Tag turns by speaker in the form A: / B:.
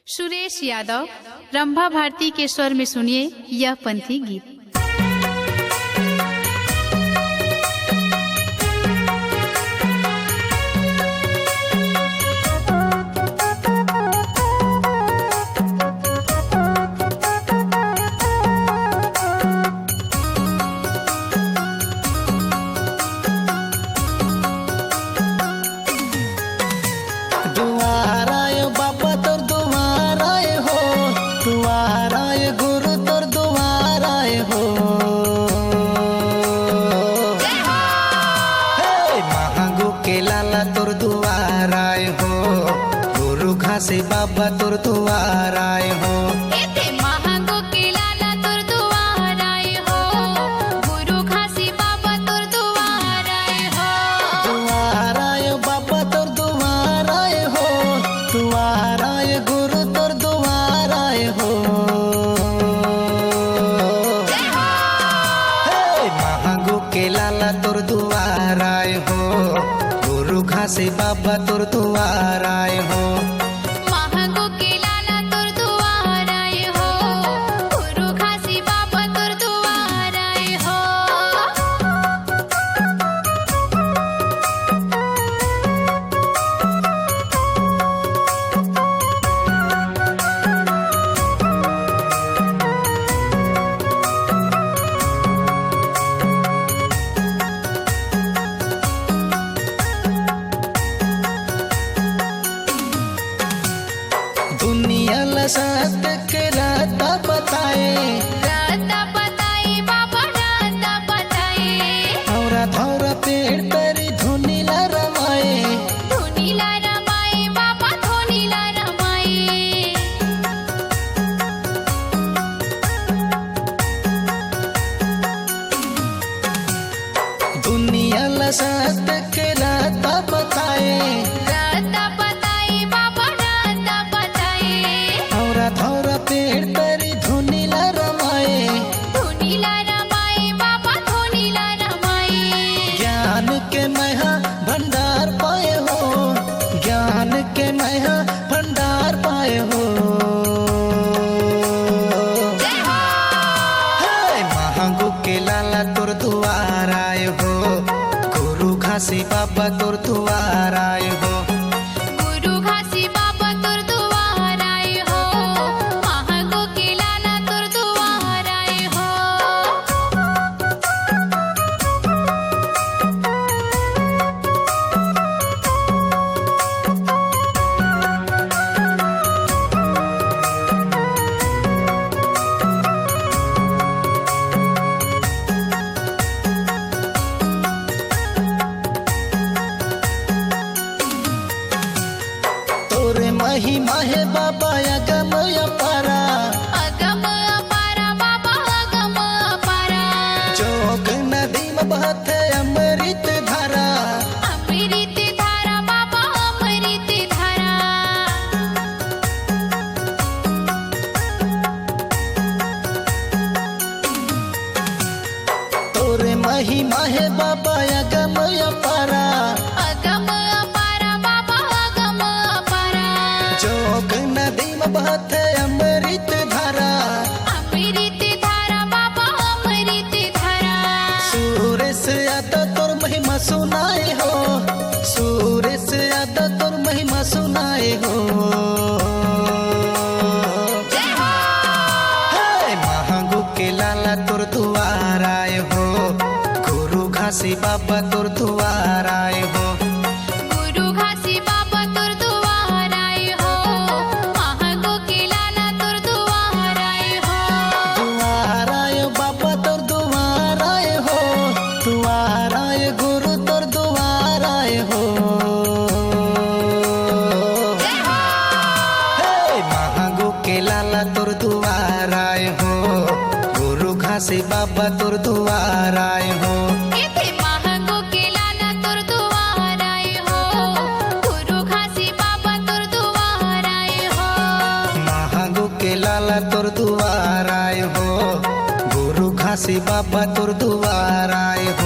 A: सुरेश यादव, रंभा भारती के स्वर में सुनिए यह पंथी गीत।
B: तोर दुआर आए हो गुरु घासी बाबा तोर दुआर आए हो।
A: एते महागो के लाला तोर दुआर आए हो गुरु घासी बाबा तोर दुआर आए हो।
B: दुआर आए बाबा तोर दुआर आए हो दुआर आए गुरु तोर दुआर आए हो। महागो के लाला तोर दुआर आए हो गुरु घासी बाबा तोर दुआर आए हो।
A: महागो के लाला तोर दुआर आए हो गुरु घासी बाबा तोर दुआर आए हो।
B: दुनिया ला सत्य के राता बताए
A: बाबा राता बताए
B: औरा धौरा पेड़ तरी धुनीला रमाए
A: बाबा धोनीला रमाए।
B: दुनिया ला सत्य के राता बताए
A: बाबा राता बताए
B: औरा धौरा पेड़ तरी धुनीला रमाए
A: बाबा धोनीला रमाए।
B: ज्ञान के महा भंडार पाए हो ज्ञान के महा भंडार पाए हो। महागो के लाला तोर दुआर आए हो गुरु घासी बाबा तोर दुआर आए हो।
A: गुरु घासी बाबा तोर दुआर आए हो महागो के लाला तोर दुआर आए हो।
B: तोरे महिमा है बाबा अगम अपारा
A: अगम अपारा बाबा अगम अपारा
B: जोग नदी में बहते अमृत धारा
A: अमृत धारा बाबा अमृत धारा।
B: तोरे महिमा है बाबा अगम अपारा
A: अगम अपारा बाबा अगम अपारा
B: जोग नदी में बहते अमृत धारा
A: अमृत धारा बाबा अमृत धारा।
B: सूरज यादव तोर महिमा सुनाए हो सूरज यादव तोर महिमा सुनाए हो। महागो के लाला तोर दुआर आए हो गुरु घासी बाबा तोर दुआर आए हो।
A: गुरु घासी बाबा तोर दुआर आए हो महागो के लाला तोर दुआर आए हो।
B: दुआर आए बाबा तोर दुआर आए हो दुआर आए गुरु तोर दुआर आए हो। महागो के लाला तोर दुआर आए हो गुरु घासी बाबा तोर दुआर आए हो।
A: एते महागो के लाला तोर दुआर आए हो गुरु घासी बाबा तोर दुआर आए हो।
B: महागो के लाला तोर दुआर आए हो गुरु घासी बाबा तोर दुआर आए हो।